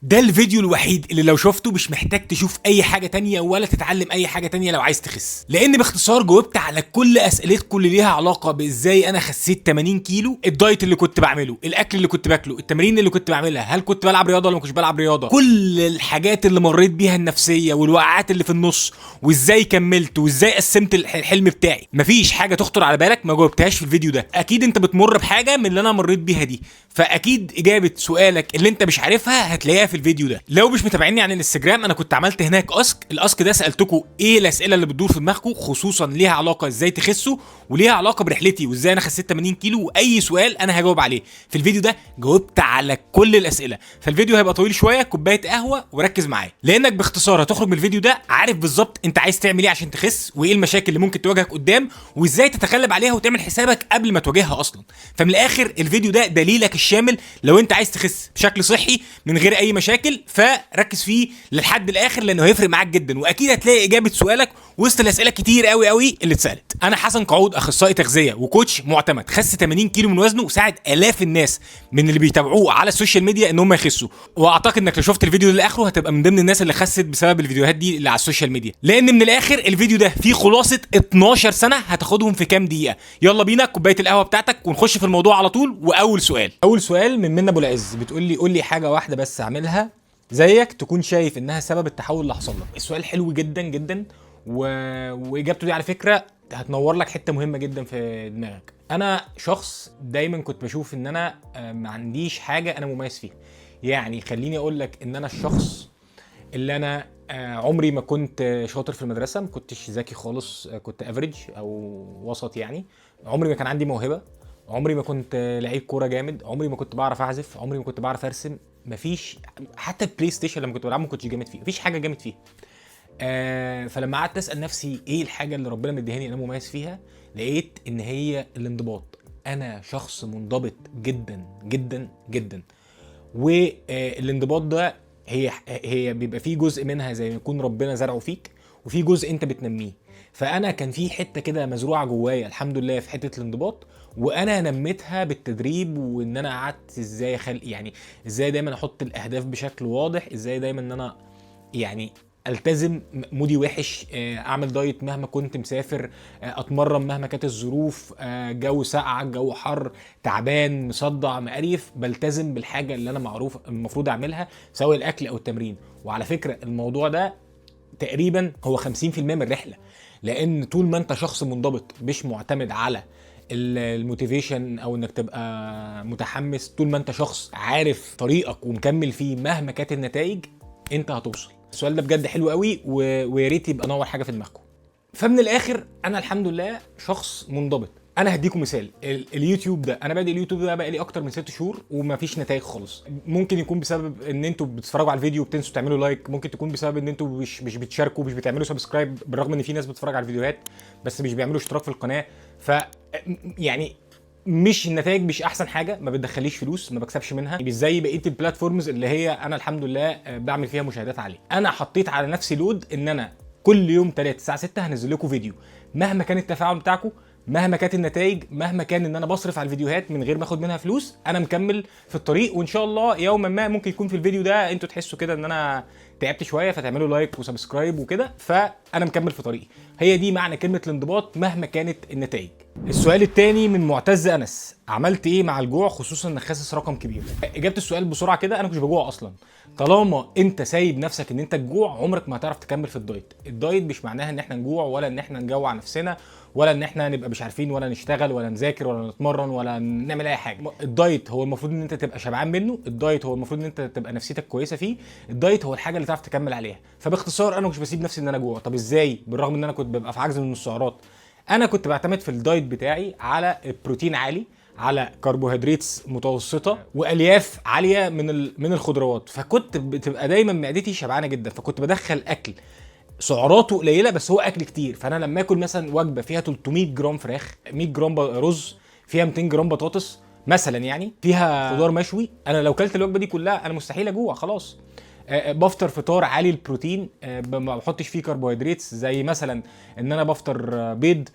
ده الفيديو الوحيد اللي لو شفته مش محتاج تشوف اي حاجه تانية ولا تتعلم اي حاجه تانية لو عايز تخس، لان باختصار جاوبت على كل اسئلتكم اللي ليها علاقه بازاي انا خسيت 80 كيلو، الدايت اللي كنت بعمله، الاكل اللي كنت باكله، التمارين اللي كنت بعملها، هل كنت بلعب رياضه ولا ما كنتش بلعب رياضه، كل الحاجات اللي مريت بيها النفسيه والوقعات اللي في النص، وازاي كملت وازاي قسمت الحلم بتاعي. مفيش حاجه تخطر على بالك ما جاوبتهاش في الفيديو ده. اكيد انت بتمر بحاجه من اللي انا مريت بيها دي، فاكيد اجابه سؤالك اللي انت مش عارفها هتلاقيها في الفيديو ده. لو مش متابعيني على الانستجرام، انا كنت عملت هناك الاسك ده سالتكم ايه الاسئله اللي بتدور في دماغكم، خصوصا ليها علاقه ازاي تخسوا وليها علاقه برحلتي وازاي انا خسيت 80 كيلو، واي سؤال انا هجاوب عليه في الفيديو ده. جاوبت على كل الاسئله، فالفيديو هيبقى طويل شويه، كوبايه قهوه وركز معايا، لانك باختصار هتخرج من الفيديو ده عارف بالظبط انت عايز تعمل ايه عشان تخس، وايه المشاكل اللي ممكن تواجهك قدام، وازاي تتغلب عليها وتعمل حسابك قبل ما تواجهها اصلا. فمن الاخر الفيديو ده دليلك الشامل لو انت عايز تخس بشكل صحي من غير اي مشاكل، فركز فيه للحد الاخر لانه هيفرق معاك جدا، واكيد هتلاقي اجابه سؤالك وسط الاسئله كتير قوي اللي اتسالت. انا حسن قعود، اخصائي تغذيه وكوتش معتمد، خس 80 كيلو من وزنه وساعد الاف الناس من اللي بيتابعوه على السوشيال ميديا ان هم يخسوا، واعتقد انك لو شفت الفيديو ده لاخره هتبقى من ضمن الناس اللي خست بسبب الفيديوهات دي اللي على السوشيال ميديا، لان من الاخر الفيديو ده فيه خلاصه 12 سنه هتاخدهم في كام دقيقه. يلا بينا كوبايه القهوه بتاعتك ونخش في الموضوع على طول. اول سؤال من منى ابو العز، بتقول لي قول لي حاجه واحده بس اعملها زيك تكون شايف انها سبب التحول اللي حصل لك. السؤال حلو جدا جدا واجابته دي على فكره هتنور لك حته مهمه جدا في دماغك. انا شخص دايما كنت بشوف ان انا ما عنديش حاجه انا مميز فيها. يعني خليني اقول لك ان انا الشخص اللي انا عمري ما كنت شاطر في المدرسه، ما كنتش ذكي خالص، كنت افريج او وسط يعني. عمري ما كان عندي موهبه، عمري ما كنت لعيب كوره جامد، عمري ما كنت بعرف اعزف، عمري ما كنت بعرف ارسم، مفيش حتى البلاي ستيشن لما كنت بلعبه ما كنتش جامد فيه، مفيش حاجه جامد فيها. فلما قعدت اسال نفسي ايه الحاجه اللي ربنا مديهاني انا مميز فيها، لقيت ان هي الانضباط. انا شخص منضبط جدا جدا جدا، والانضباط ده هي بيبقى فيه جزء منها زي ما يكون ربنا زرعه فيك، وفي جزء انت بتنميه. فانا كان في حته كده مزروعه جوايا الحمد لله في حته الانضباط، وانا نميتها بالتدريب، وان انا قعدت ازاي يعني ازاي دايما احط الاهداف بشكل واضح، ازاي دايما ان انا يعني التزم، مودي وحش اعمل دايت مهما كنت مسافر، اتمرن مهما كانت الظروف، جو ساقعه جو حر تعبان مصدع مقريف، بلتزم بالحاجه اللي انا معروف المفروض اعملها سواء الاكل او التمرين. وعلى فكره الموضوع ده تقريبا هو 50% من الرحله، لان طول ما انت شخص منضبط مش معتمد على الموتيفيشن او انك تبقى متحمس، طول ما انت شخص عارف طريقك ومكمل فيه مهما كانت النتائج انت هتوصل. السؤال ده بجد حلو قوي ويا ريت يبقى نور حاجه في دماغكم. فمن الاخر انا الحمد لله شخص منضبط. انا هديكم مثال، اليوتيوب ده انا بادئ اليوتيوب ده بقى لي اكتر من 6 شهور ومفيش نتائج خالص. ممكن يكون بسبب ان انتوا بتتفرجوا على الفيديو وبتنسوا تعملوا لايك، ممكن تكون بسبب ان انتوا مش بتشاركوا، مش بتعملوا سبسكرايب، بالرغم ان في ناس بتتفرج على الفيديوهات بس مش بيعملوا اشتراك في القناه. ف يعني مش النتائج مش احسن حاجه، ما بتدخليش فلوس، ما بكسبش منها، مش زي بقيه البلاتفورمز اللي هي انا الحمد لله بعمل فيها مشاهدات عاليه. انا حطيت على نفسي لود ان انا كل يوم 3 الساعه 6 هنزل لكم فيديو، مهما كان التفاعل بتاعكم، مهما كانت النتائج، مهما كان ان انا بصرف على الفيديوهات من غير ما اخد منها فلوس، انا مكمل في الطريق. وان شاء الله يوما ما ممكن يكون في الفيديو ده انتوا تحسوا كده ان انا تعبت شويه فتعملوا لايك وسبسكرايب وكده، فانا مكمل في طريقي. هي دي معنى كلمه الانضباط مهما كانت النتائج. السؤال الثاني من معتز انس، عملت ايه مع الجوع خصوصا انك خاسس رقم كبير؟ اجابه السؤال بسرعه كده، انا مش بجوع اصلا. طالما انت سايب نفسك ان انت تجوع عمرك ما هتعرف تكمل في الدايت. الدايت مش معناها ان احنا نجوع ولا ان احنا نجوع نفسنا ولا ان احنا نبقى مش عارفين ولا نشتغل ولا نذاكر ولا نتمرن ولا نعمل اي حاجه. الدايت هو المفروض ان انت تبقى شبعان منه، الدايت هو المفروض ان انت تبقى نفسيتك كويسه فيه، الدايت هو الحاجه اللي تعرف تكمل عليها. فباختصار انا مش بسيب نفسي ان انا جوع. طب ازاي؟ بالرغم ان انا كنت ببقى في عجز من السعرات، انا كنت بعتمد في الدايت بتاعي على بروتين عالي، على كربوهيدرات متوسطه، والياف عاليه من الخضروات. فكنت بتبقى دايما معدتي شبعانه جدا، فكنت بدخل اكل سعراته قليله بس هو اكل كتير. فانا لما اكل مثلا وجبه فيها 300 جرام فراخ، 100 جرام رز، فيها 200 جرام بطاطس مثلا، يعني فيها خضار مشوي، انا لو كلت الوجبه دي كلها انا مستحيل اجوع خلاص. بفطر فطار عالي البروتين، ما بحطش فيه كربوهيدرات، زي مثلا ان انا بفطر بيض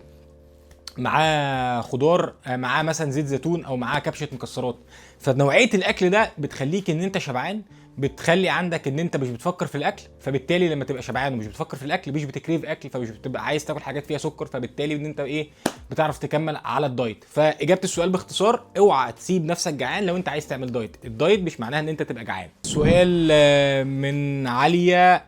معاه خضار، معاه مثلا زيت زيتون او معاه كبشه مكسرات. فنوعيه الاكل ده بتخليك ان انت شبعان بتخلي عندك ان انت مش بتفكر في الاكل، فبالتالي لما تبقى شبعان ومش بتفكر في الاكل مش بتكريف اكل، فمش بتبقى عايز تاكل حاجات فيها سكر، فبالتالي ان انت ايه بتعرف تكمل على الدايت. فاجابه السؤال باختصار، اوعى تسيب نفسك جعان لو انت عايز تعمل دايت. الدايت مش معناها ان انت تبقى جعان. سؤال من عاليه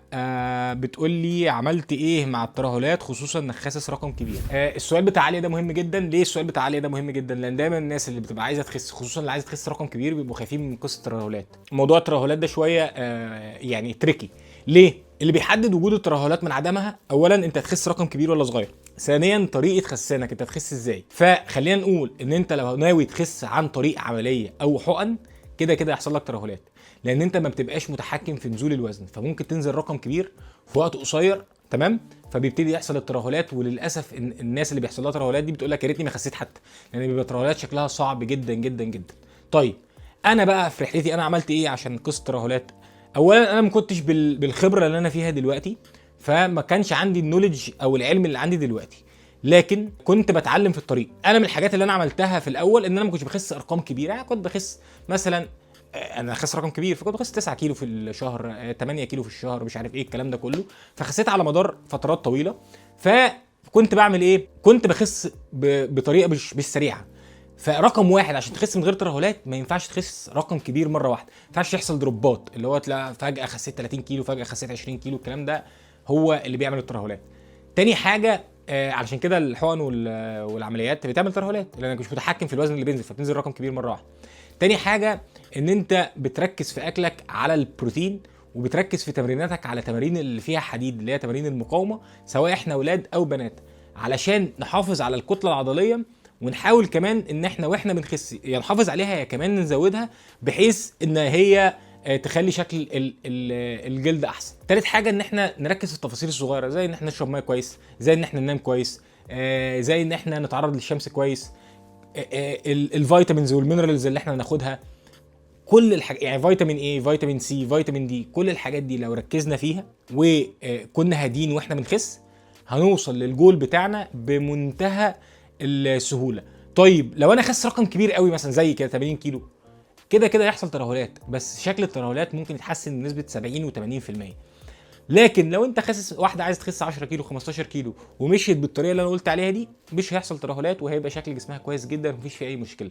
بتقول لي عملت ايه مع الترهلات خصوصا انك خاسس رقم كبير. السؤال بتاع عاليه ده مهم جدا. ليه السؤال بتاع عاليه ده مهم جدا؟ لان دايما الناس اللي بتبقى عايزه تخس، خصوصا اللي عايزه تخس رقم كبير، بيبقوا خايفين من قصه الترهلات. موضوع الترهلات ده شويه يعني تريكي. ليه؟ اللي بيحدد وجود الترهلات من عدمها، اولا انت هتخس رقم كبير ولا صغير، ثانيا طريقه خسانك انت هتخس ازاي. فخلينا نقول ان انت لو ناوي تخس عن طريق عمليه او حقن، كده كده هيحصل لك ترهلات، لان انت ما بتبقاش متحكم في نزول الوزن، فممكن تنزل رقم كبير في وقت قصير، تمام؟ فبيبتدي يحصل الترهلات. وللاسف الناس اللي بيحصل لها ترهلات دي بتقول لك يا ريتني ما خسيت حتى، لان بيبقى ترهلات شكلها صعب جدا جدا جدا. طيب انا بقى في رحلتي انا عملت ايه عشان قصه الترهلات؟ اولا انا ما كنتش بالخبره اللي انا فيها دلوقتي، فما كانش عندي النوليدج او العلم اللي عندي دلوقتي، لكن كنت بتعلم في الطريق. انا من الحاجات اللي انا عملتها في الاول ان انا ما كنتش بخس ارقام كبيره، يعني كنت بخس مثلا انا خس رقم كبير، فكنت بخس 9 كيلو في الشهر، 8 كيلو في الشهر، مش عارف ايه الكلام ده كله. فخسيت على مدار فترات طويله. فكنت بعمل ايه؟ كنت بخس بطريقه مش سريعه. فرقم واحد، عشان تخس من غير ترهلات ما ينفعش تخس رقم كبير مره واحده، ما ينفعش يحصل دروبات اللي هو تلاقي فجاه خسيت 30 كيلو، فجاه خسيت 20 كيلو. الكلام ده هو اللي بيعمل الترهلات. تاني حاجه علشان كده الحقن والعمليات بتعمل ترهلات، لانك مش متحكم في الوزن اللي بينزل، فبتنزل رقم كبير مره واحده. تاني حاجه ان انت بتركز في اكلك على البروتين، وبتركز في تمريناتك على تمارين اللي فيها حديد، اللي هي تمارين المقاومه، سواء احنا اولاد او بنات، علشان نحافظ على الكتله العضليه. ونحاول كمان ان احنا واحنا بنخس يعني نحافظ عليها، يا كمان نزودها، بحيث ان هي تخلي شكل الجلد احسن. تالت حاجه ان احنا نركز في التفاصيل الصغيره، زي ان احنا نشرب ميه كويس، زي ان احنا ننام كويس، زي ان احنا نتعرض للشمس كويس، الفيتامينز والمينرالز اللي احنا ناخدها، كل الحاجات، يعني فيتامين اي، فيتامين سي، فيتامين دي، كل الحاجات دي لو ركزنا فيها وكنا هادين واحنا بنخس، هنوصل للجول بتاعنا بمنتهى السهوله. طيب لو انا خس رقم كبير قوي مثلا زي كده 80 كيلو، كده كده يحصل ترهلات، بس شكل الترهلات ممكن يتحسن بنسبه 70 و80%. لكن لو انت خاسس، واحده عايز تخس 10 كيلو 15 كيلو ومشيت بالطريقه اللي انا قلت عليها دي، مش هيحصل ترهلات، وهيبقى شكل جسمها كويس جدا ومفيش فيه اي مشكله.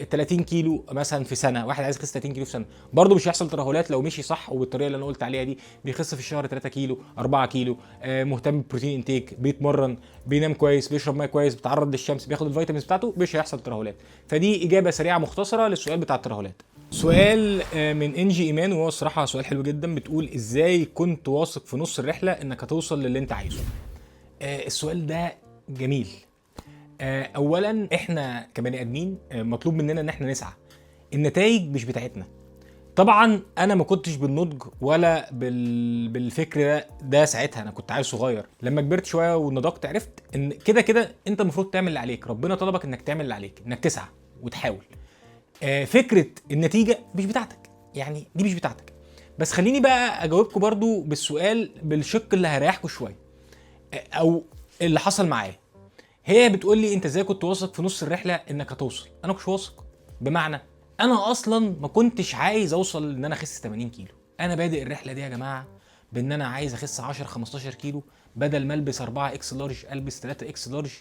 30 كيلو مثلا في سنه، واحد عايز يخس 30 كيلو في سنه، برده مش هيحصل ترهلات لو مشي صح وبالطريقه اللي انا قلت عليها دي. بيخس في الشهر 3 كيلو 4 كيلو، مهتم بالبروتين انتيك، بيتمرن، بينام كويس، بيشرب ميه كويس، بيتعرض للشمس، بياخد الفيتامينز بتاعته، مش هيحصل ترهلات. فدي اجابه سريعه مختصره للسؤال بتاع الترهلات. سؤال من انجي ايمان، وهو الصراحه سؤال حلو جدا، بتقول ازاي كنت واثق في نص الرحله انك هتوصل للي انت عايزه؟ السؤال ده جميل. اولا احنا كبني ادمين مطلوب مننا ان احنا نسعى، النتائج مش بتاعتنا. طبعا انا ما كنتش بالنضج ولا بالفكر ده ساعتها، انا كنت عيل صغير. لما كبرت شويه ونضجت عرفت ان كده كده انت المفروض تعمل اللي عليك، ربنا طلبك انك تعمل اللي عليك، انك تسعى وتحاول. فكره النتيجه مش بتاعتك، يعني دي مش بتاعتك. بس خليني بقى اجاوبكم برضو بالسؤال بالشق اللي هيريحكم شويه، او اللي حصل معايا. هي بتقول لي انت ازاي كنت واثق في نص الرحله انك هتوصل؟ انا كنتش واثق، بمعنى انا اصلا ما كنتش عايز اوصل ان انا اخس 80 كيلو. انا بادئ الرحله دي يا جماعه بان انا عايز اخس 10 15 كيلو، بدل ما البس 4 اكس لارج البس 3 اكس لارج،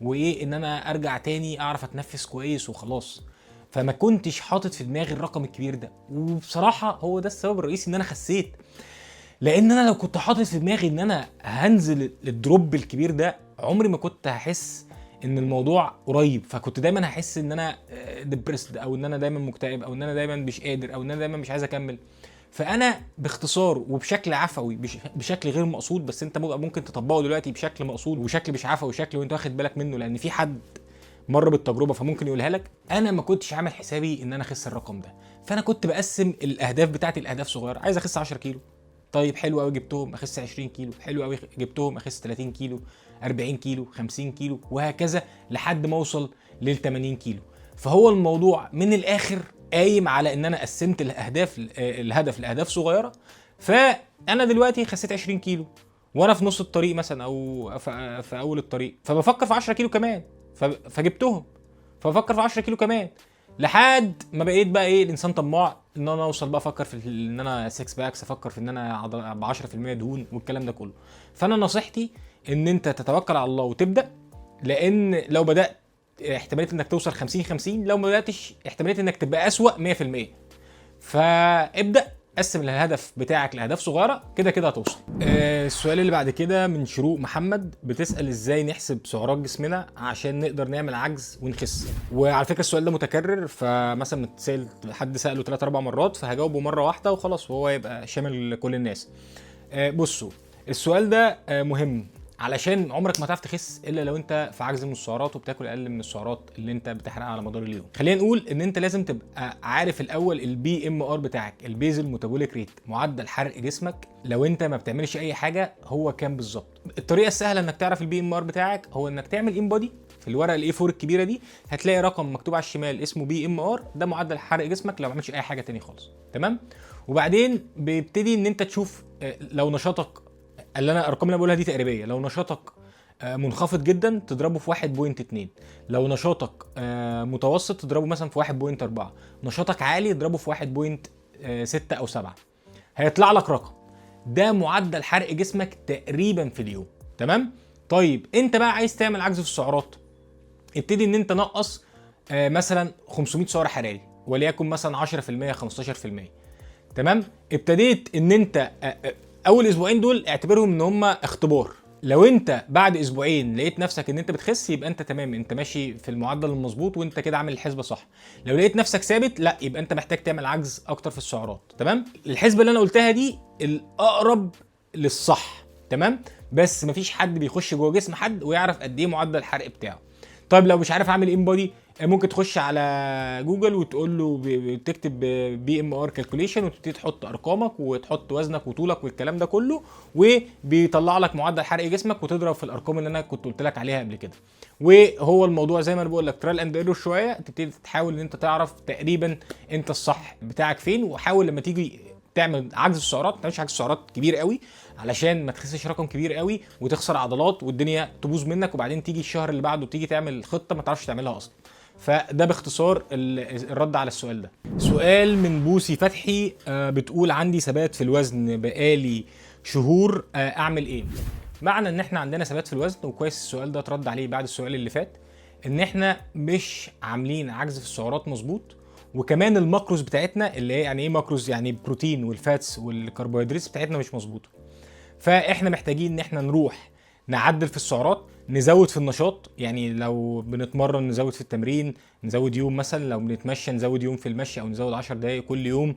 وايه ان انا ارجع تاني اعرف اتنفس كويس وخلاص. فما كنتش حاطط في دماغي الرقم الكبير ده، وبصراحه هو ده السبب الرئيسي ان انا خسيت. لان انا لو كنت حاطط في دماغي ان انا هنزل الدروب الكبير ده، عمري ما كنت هحس ان الموضوع قريب. فكنت دايما هحس ان انا ديبريسد، او ان انا دايما مكتئب، او ان انا دايما مش قادر، او ان انا دايما مش عايز اكمل. فانا باختصار وبشكل عفوي، بشكل غير مقصود، بس انت ممكن تطبقه دلوقتي بشكل مقصود وشكل مش عفوي، وشكل وانت واخد بالك منه، لان في حد مر بالتجربه فممكن يقولها لك. انا ما كنتش عامل حسابي ان انا اخس الرقم ده، فانا كنت بقسم الاهداف بتاعتي لاهداف صغيره. عايز اخس 10 كيلو، طيب حلو قوي جبتهم، اخس 20 كيلو، حلو قوي جبتهم، اخس 30 كيلو، 40 كيلو، 50 كيلو، وهكذا لحد ما اوصل لل 80 كيلو. فهو الموضوع من الاخر قايم على ان انا قسمت الهدف لاهداف صغيره. فانا دلوقتي خسيت 20 كيلو وانا في نص الطريق مثلا، او في اول الطريق، فبفكر في 10 كيلو كمان، فجبتهم، فبفكر في 10 كيلو كمان. لحد ما بقيت بقى ايه الانسان طماع ان انا اوصل بقى افكر في ان انا 6 باكس، افكر في ان انا ب 10% دهون والكلام ده كله. فانا نصيحتي ان انت تتوكل على الله وتبدا، لان لو بدات احتماليه انك توصل 50-50، لو ما بداتش احتماليه انك تبقى اسوأ 100%. فابدا قسم الهدف بتاعك لاهداف صغيره، كده كده هتوصل. السؤال اللي بعد كده من شروق محمد، بتسال ازاي نحسب سعرات جسمنا عشان نقدر نعمل عجز ونخس. وعلى فكره السؤال ده متكرر، فمثلا متسال حد ساله 3-4 مرات، فهجاوبه مره واحده وخلاص وهو يبقى شامل كل الناس. بصوا السؤال ده مهم، علشان عمرك ما هتعرف تخس الا لو انت في عجز من السعرات وبتاكل اقل من السعرات اللي انت بتحرقها على مدار اليوم. خلينا نقول ان انت لازم تبقى عارف الاول البي ام ار بتاعك، البيزل ميتابوليك ريت، معدل حرق جسمك لو انت ما بتعملش اي حاجه هو كام بالظبط. الطريقه السهله انك تعرف البي ام ار بتاعك هو انك تعمل ان بودي في الورقه الاي 4 الكبيره دي، هتلاقي رقم مكتوب على الشمال اسمه بي ام ار، ده معدل حرق جسمك لو ما عملتش اي حاجه تاني خالص. تمام. وبعدين بيبتدي ان انت تشوف لو نشاطك، اللي انا الارقام اللي انا بقولها دي تقريبيه، لو نشاطك منخفض في تضربه في 1.2، لو نشاطك متوسط تضربه مثلا في 1.4، نشاطك عالي تضربه في 1.6 او 7، هيطلع لك رقم. ده معدل حرق جسمك تقريبا في اليوم. تمام. طيب انت بقى عايز تعمل عجز في السعرات، ابتدي ان انت نقص مثلا 500 سعر حراري، وليكن مثلا 10% 15%. تمام. ابتديت ان انت اول اسبوعين دول اعتبرهم ان هم اختبار. لو انت بعد اسبوعين لقيت نفسك ان انت بتخس يبقى انت تمام، انت ماشي في المعدل المظبوط وانت كده عامل الحسبه صح. لو لقيت نفسك ثابت لا، يبقى انت محتاج تعمل عجز اكتر في السعرات. تمام. الحسبه اللي انا قلتها دي الاقرب للصح. تمام. بس مفيش حد بيخش جوه جسم حد ويعرف قد ايه معدل الحرق بتاعه. طيب لو مش عارف اعمل ان بودي، ممكن تخش على جوجل وتقول له تكتب بي ام ار كالكوليشن وتبتدي تحط ارقامك وتحط وزنك وطولك والكلام ده كله، وبيطلع لك معدل حرق جسمك وتضرب في الارقام اللي انا كنت قلت لك عليها قبل كده. وهو الموضوع زي ما انا بقول لك ترال اند ايرور شويه، تبتدي تحاول ان انت تعرف تقريبا انت الصح بتاعك فين. وحاول لما تيجي تعمل عجز السعرات ما تعملش عجز السعرات كبير قوي علشان ما تخسش رقم كبير قوي وتخسر عضلات والدنيا تبوظ منك، وبعدين تيجي الشهر اللي بعده تيجي تعمل خطه ما تعرفش تعملها اصلا. فده باختصار الرد على السؤال ده. سؤال من بوسي فتحي بتقول عندي ثبات في الوزن بقالي شهور، اعمل ايه؟ معنى ان احنا عندنا ثبات في الوزن، وكويس السؤال ده اترد عليه بعد السؤال اللي فات، ان احنا مش عاملين عجز في السعرات مظبوط، وكمان الماكروز بتاعتنا اللي هي يعني ايه ماكروز، يعني البروتين والفاتس والكربوهيدرات بتاعتنا مش مظبوطه. فاحنا محتاجين ان احنا نروح نعدل في السعرات، نزود في النشاط، يعني لو بنتمرن نزود في التمرين، نزود يوم مثلا، لو بنتمشى نزود يوم في المشي او نزود 10 دقائق كل يوم،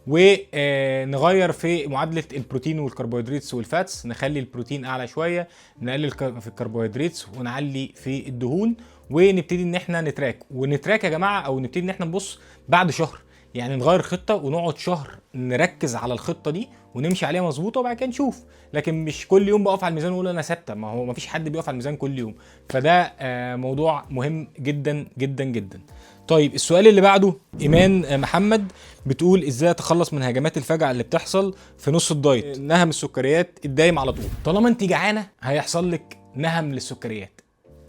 ونغير في معادله البروتين والكربوهيدرات والفاتس، نخلي البروتين اعلى شويه، نقلل في الكربوهيدرات ونعلي في الدهون، ونبتدي ان احنا نتراك يا جماعه، او نبتدي ان احنا نبص بعد شهر، يعني نغير خطه ونقعد شهر نركز على الخطه دي ونمشي عليها مظبوطه وبعد كده نشوف. لكن مش كل يوم بقف على الميزان واقول انا ثابته، ما هو ما فيش حد بيقف على الميزان كل يوم. فده موضوع مهم جدا جدا جدا. طيب السؤال اللي بعده ايمان محمد بتقول ازاي اتخلص من هجمات الفجع اللي بتحصل في نص الدايت، نهم السكريات الدايم على طول. طالما انت جعانه هيحصل لك نهم للسكريات،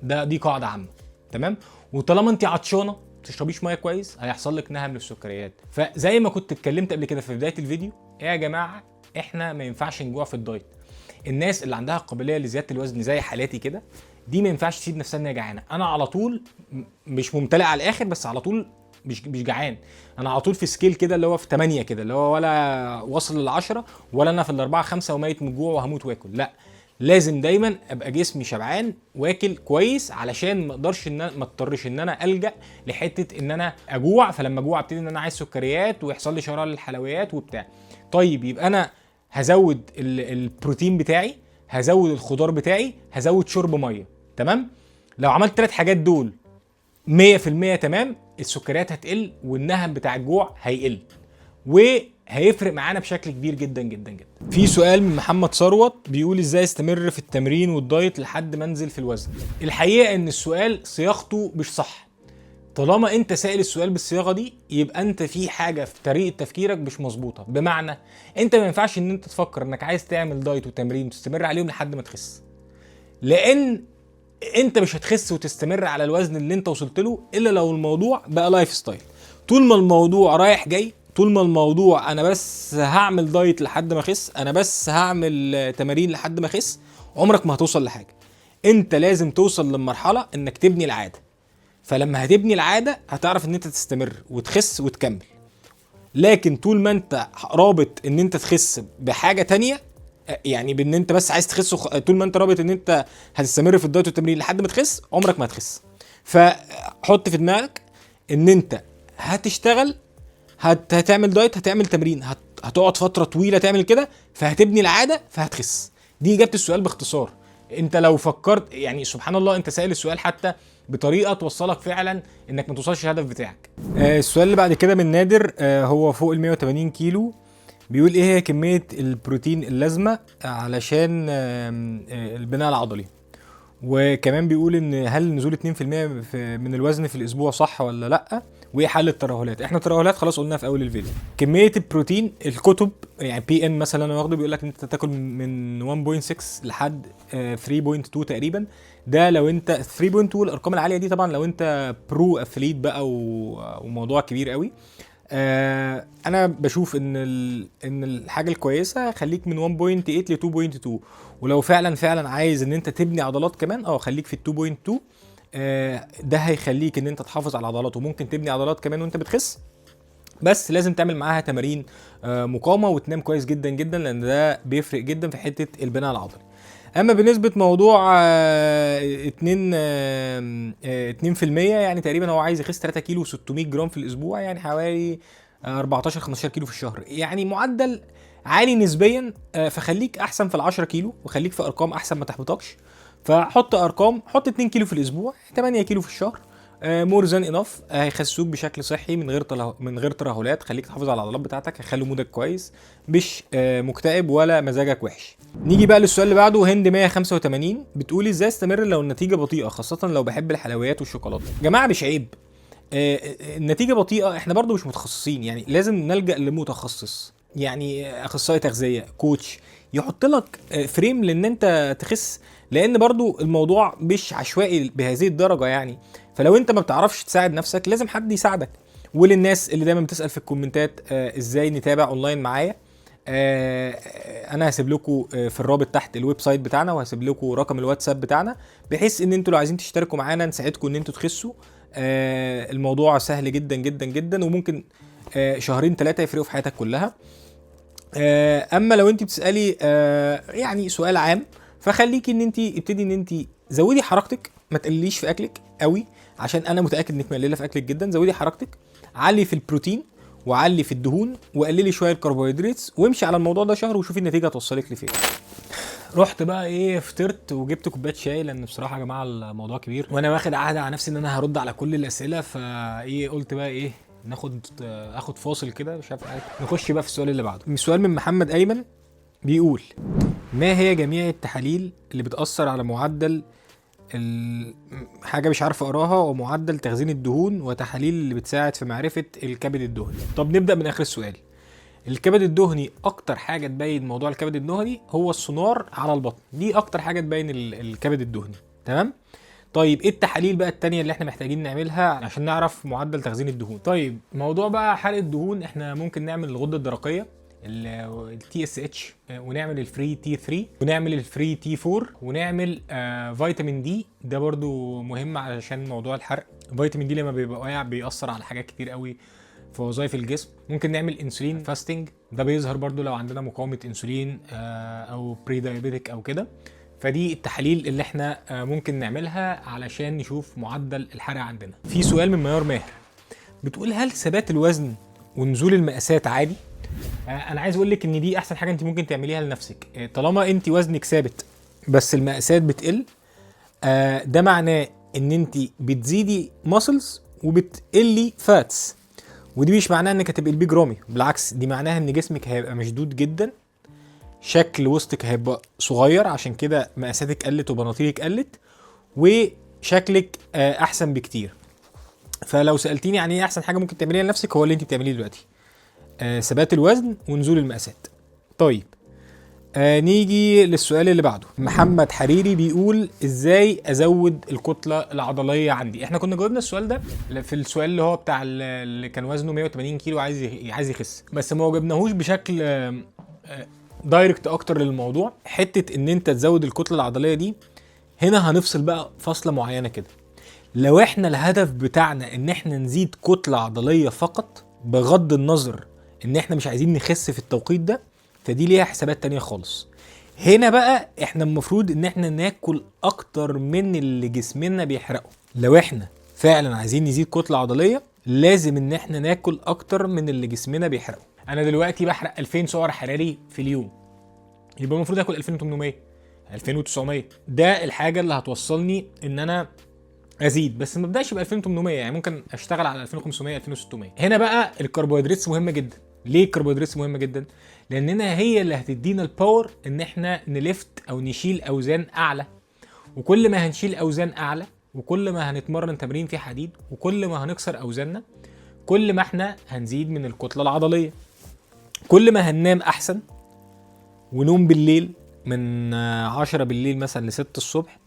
دي قاعده عامه. تمام. وطالما انت عطشانه تشربيش ميه كويس هيحصل لك نهم للسكريات. فزي ما كنت اتكلمت قبل كده في بدايه الفيديو، يا جماعه احنا ما ينفعش نجوع في الدايت. الناس اللي عندها قابليه لزياده الوزن زي حالاتي كده، دي ما ينفعش تسيب نفسها ان هي جعانه. انا على طول مش ممتلئ على الاخر، بس على طول مش جعان. انا على طول في سكيل كده اللي هو في 8 كده، اللي هو ولا واصل لل10 ولا انا في ال4 5 وميت من الجوع وهموت واكل. لا، لازم دايما ابقى جسمي شبعان واكل كويس، علشان ما اقدرش ان ما اضطرش ان انا الجا لحته ان انا اجوع، فلما اجوع ابتدي ان انا عايز سكريات ويحصل لي شراهه للحلويات وبتاع. طيب يبقى انا هزود البروتين بتاعي، هزود الخضار بتاعي، هزود شرب ميه. تمام. لو عملت 3 حاجات دول 100% تمام، السكريات هتقل والنهم بتاع الجوع هيقل، وهيفرق معانا بشكل كبير جدا جدا جدا. في سؤال من محمد ثروت بيقول ازاي استمر في التمرين والدايت لحد ما انزل في الوزن. الحقيقه ان السؤال صياغته مش صح. طالما انت سائل السؤال بالصياغه دي يبقى انت في حاجه في طريقه تفكيرك مش مظبوطه. بمعنى انت ما ينفعش ان انت تفكر انك عايز تعمل دايت وتمرين وتستمر عليهم لحد ما تخس، لان انت مش هتخس وتستمر على الوزن اللي انت وصلت له الا لو الموضوع بقى لايف ستايل. طول ما الموضوع رايح جاي، طول ما الموضوع انا بس هعمل دايت لحد ما اخس، انا بس هعمل تمارين لحد ما اخس، عمرك ما هتوصل لحاجه. انت لازم توصل لمرحله انك تبني العاده. فلما هتبني العاده هتعرف ان انت تستمر وتخس وتكمل. لكن طول ما انت رابط ان انت تخس بحاجه تانية، يعني بان انت بس عايز تخس طول ما انت رابط ان انت هتستمر في الدايت والتمرين لحد ما تخس، عمرك ما هتخس. فحط في دماغك ان انت هتشتغل، هتعمل دايت، هتعمل تمرين، هتقعد فتره طويله تعمل كده، فهتبني العاده فهتخس. دي اجابه السؤال باختصار. انت لو فكرت يعني سبحان الله، انت سائل السؤال حتى بطريقه توصلك فعلا انك ما توصلش الهدف بتاعك. السؤال اللي بعد كده من نادر، هو فوق ال 180 كيلو، بيقول ايه هي كميه البروتين اللازمه علشان البناء العضلي، وكمان بيقول ان هل نزول 2% من الوزن في الاسبوع صح ولا لا، وايه حل الترهلات. احنا الترهلات خلاص قلناها في اول الفيديو. كميه البروتين الكتب يعني بي ان مثلا انا واخده بيقول لك انت تاكل من 1.6 لحد 3.2 تقريبا. ده لو انت 3.2 الارقام العاليه دي طبعا لو انت برو اثليت بقى وموضوع كبير قوي. انا بشوف ان الحاجه الكويسه خليك من 1.8 ل 2.2، ولو فعلا عايز ان انت تبني عضلات كمان خليك في 2.2. ده هيخليك ان انت تحافظ على العضلات وممكن تبني عضلات كمان وانت بتخس، بس لازم تعمل معاها تمارين مقاومه وتنام كويس جدا جدا، لان ده بيفرق جدا في حته البناء العضلي. اما بالنسبه موضوع 2% يعني تقريبا هو عايز يخس 3 كيلو و600 جرام في الاسبوع، يعني حوالي 14 15 كيلو في الشهر، يعني معدل عالي نسبيا. فخليك احسن في ال10 كيلو وخليك في ارقام احسن ما تحبطكش. فحط ارقام، حط 2 كيلو في الاسبوع، 8 كيلو في الشهر، مور ذان انف، هيخسوك بشكل صحي من غير ترهلات. خليك تحافظ على العضلات بتاعتك، هيخلوا مودك كويس، مش مكتئب ولا مزاجك وحش. نيجي بقى للسؤال اللي بعده. هند 185 بتقول ازاي استمر لو النتيجه بطيئه، خاصه لو بحب الحلويات والشوكولاته. جماعه مش عيب النتيجه بطيئه، احنا برضو مش متخصصين، يعني لازم نلجأ لمتخصص، يعني اخصائي تغذيه، كوتش، يحط لك فريم لان انت تخس، لان برضو الموضوع مش عشوائي بهذه الدرجه يعني. فلو انت ما بتعرفش تساعد نفسك لازم حد يساعدك. وللناس اللي دايما بتسأل في الكومنتات ازاي نتابع اونلاين معايا، انا هسيب لكم في الرابط تحت الويب سايت بتاعنا، وهسيب لكم رقم الواتساب بتاعنا، بحيث ان انتوا لو عايزين تشتركوا معانا نساعدكم ان انتوا تخسوا. الموضوع سهل جدا جدا جدا، وممكن شهرين 3 يفرقوا في حياتك كلها. اما لو انت بتسالي يعني سؤال عام، فخليكي ان انت ابتدي ان انت زودي حركتك، ما تقلليش في اكلك قوي، عشان انا متاكد انك مقلله في اكلك جدا. زودي حركتك، علي في البروتين وعلي في الدهون، وقللي شويه الكربوهيدرات، وامشي على الموضوع ده شهر وشوفي النتيجه توصلك لفين. رحت بقى فطرت وجبت كوبايه شاي، لان بصراحه يا جماعه الموضوع كبير، وانا واخد عهد على نفسي ان انا هرد على كل الاسئله. قلت بقى اخد فاصل كده، مش عارف نخش بقى في السؤال اللي بعده. السؤال من محمد ايمن بيقول ما هي جميع التحاليل اللي بتأثر على معدل حاجه مش عارف اقراها، ومعدل تخزين الدهون، وتحاليل اللي بتساعد في معرفه الكبد الدهني. طب نبدا من اخر السؤال. الكبد الدهني اكتر حاجه تبين موضوع الكبد الدهني هو السونار على البطن، دي اكتر حاجه تبين الكبد الدهني. تمام. طيب ايه التحاليل بقى التانية اللي احنا محتاجين نعملها عشان نعرف معدل تخزين الدهون؟ طيب موضوع بقى حرق الدهون، احنا ممكن نعمل الغده الدرقيه التي اس اتش، ونعمل الفري تي 3، ونعمل الفري تي 4، ونعمل فيتامين دي. ده برضو مهم علشان موضوع الحرق. فيتامين دي لما بيبقى واقع بيأثر على حاجات كتير قوي في وظائف الجسم. ممكن نعمل انسولين فاستنج، ده بيظهر برضو لو عندنا مقاومه انسولين او بري دايابيتك او كده. فدي التحاليل اللي احنا ممكن نعملها علشان نشوف معدل الحرق عندنا. في سؤال من ميار ماهر بتقول هل ثبات الوزن ونزول المقاسات عادي؟ انا عايز اقول لك ان دي احسن حاجه انت ممكن تعمليها لنفسك. طالما انت وزنك ثابت بس المقاسات بتقل، ده معناه ان انت بتزيدي ماسلز وبتقلي فاتس، ودي مش معناها انك هتبقي البيج رامي، بالعكس دي معناها ان جسمك هيبقى مشدود جدا، شكل وسطك هيبقى صغير، عشان كده مقاساتك قلت وبناطيلك قلت، وشكلك احسن بكتير. فلو سالتيني عن ايه احسن حاجه ممكن تعمليها لنفسك، هو اللي انت بتعمليه دلوقتي، ثبات الوزن ونزول المقاسات. طيب نيجي للسؤال اللي بعده. محمد حريري بيقول ازاي ازود الكتله العضليه عندي. احنا كنا جاوبنا السؤال ده في السؤال اللي هو بتاع اللي كان وزنه 180 كيلو عايز يخس، بس ما جبناهوش بشكل دايركت اكتر للموضوع. حته ان انت تزود الكتله العضليه دي، هنا هنفصل بقى فاصله معينه كده. لو احنا الهدف بتاعنا ان احنا نزيد كتله عضليه فقط بغض النظر ان احنا مش عايزين نخس في التوقيت ده، فدي ليها حسابات تانية خالص. هنا بقى احنا المفروض ان احنا ناكل اكتر من اللي جسمنا بيحرقه. لو احنا فعلا عايزين نزيد كتله عضليه لازم ان احنا ناكل اكتر من اللي جسمنا بيحرقه. انا دلوقتي بحرق 2000 سعر حراري في اليوم، يبقى المفروض اكل 2800 2900. ده الحاجه اللي هتوصلني ان انا ازيد، بس ما ابداش ب 2800، يعني ممكن اشتغل على 2500 2600. هنا بقى الكربوهيدرات مهمه جدا. ليه الكربوهيدرات مهمه جدا؟ لاننا هي اللي هتدينا الباور ان احنا نلفت او نشيل اوزان اعلى، وكل ما هنشيل اوزان اعلى وكل ما هنتمرن تمرين فيه حديد وكل ما هنكسر اوزاننا كل ما احنا هنزيد من الكتله العضليه. كل ما هننام احسن ونوم بالليل من 10 بالليل مثلا ل 6 الصبح،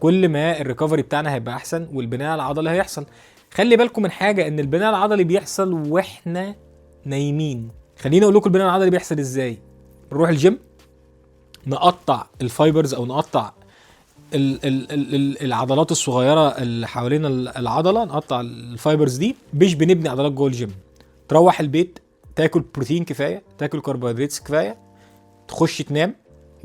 كل ما الريكفري بتاعنا هيبقى احسن والبناء العضلي هيحصل. خلي بالكم من حاجه، ان البناء العضلي بيحصل واحنا نايمين. خليني اقول لكم البناء العضلي بيحصل ازاي. نروح الجيم، نقطع الفايبرز او نقطع العضلات الصغيره اللي حوالين العضله، نقطع الفايبرز دي. مش بنبني عضلات جوه الجيم. تروح البيت تاكل بروتين كفايه، تاكل كربوهيدرات كفايه، تخش تنام،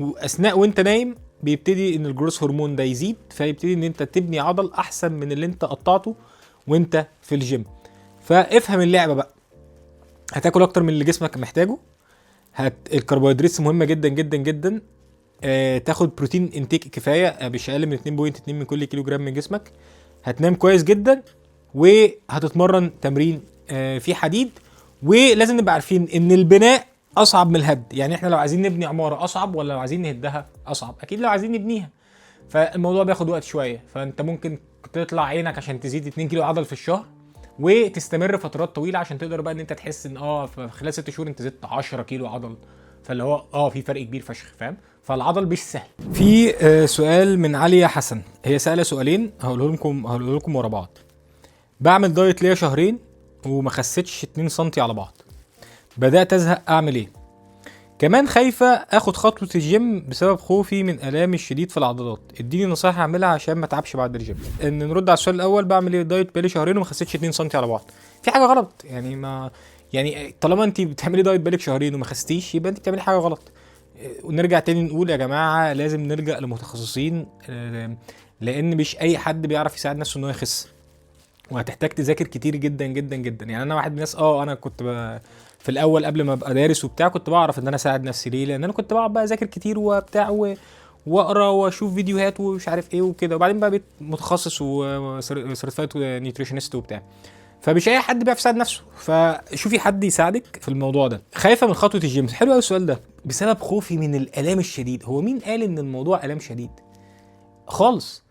واثناء وانت نايم بيبتدي ان الجروث هرمون ده يزيد، فيبتدي ان انت تبني عضل احسن من اللي انت قطعته وانت في الجيم. فافهم اللعبه بقى. هتاكل اكتر من اللي جسمك محتاجه. الكربوهيدرات مهمه جدا جدا جدا. تاخد بروتين انتيك كفايه، مش اقل من 2.2 من كل كيلو جرام من جسمك. هتنام كويس جدا وهتتمرن تمرين فيه حديد. ولازم نبقى عارفين ان البناء اصعب من الهد. يعني احنا لو عايزين نبني عماره اصعب ولا لو عايزين نهدها اصعب؟ اكيد لو عايزين نبنيها. فالموضوع بياخد وقت شويه. فانت ممكن تطلع عينك عشان تزيد 2 كيلو عضل في الشهر وتستمر فترات طويله عشان تقدر بقى ان انت تحس ان في خلال 6 شهور انت زدت 10 كيلو عضل. فاللي هو في فرق كبير فشخ، فاهم؟ فالعضل مش سهل. في سؤال من عليا حسن، هي سأله سؤالين هقوله لكم ورا بعض. بعمل دايت ليا شهرين وما خسيتش 2 سم على بعض، بدأت ازهق، اعمل ايه؟ كمان خايفة اخد خطوة الجيم بسبب خوفي من الامي الشديد في العضلات، اديني نصايح اعملها عشان ما اتعبش بعد الجيم. ان نرد على السؤال الاول، بعمل ايه دايت بقالي شهرين وما خسيتش 2 سم على بعض. في حاجة غلط. يعني طالما انت بتعملي دايت بقالك شهرين وما خستيش يبقى انت بتعملي حاجة غلط. ونرجع تاني نقول يا جماعة لازم نلجأ لمتخصصين، لان مش اي حد بيعرف يساعد نفسه انه يخس، وهتحتاج تذاكر كتير جدا جدا جدا. يعني انا واحد من الناس انا كنت في الاول قبل ما ابقى دارس وبتاع كنت بعرف ان انا اساعد نفسي. ليه؟ لان انا كنت بقعد بقى اذاكر كتير وبتاع واقرا واشوف فيديوهات ومش عارف ايه وكده، وبعدين بقى بقيت متخصص وسيرتيفايد نيوتريشنست وبتاع. فمش اي حد بيعرف يساعد نفسه، فشوفي حد يساعدك في الموضوع ده. خايفه من خطوه الجيم، حلو قوي السؤال ده. بسبب خوفي من الالام الشديد. هو مين قال ان الموضوع الام شديد خالص؟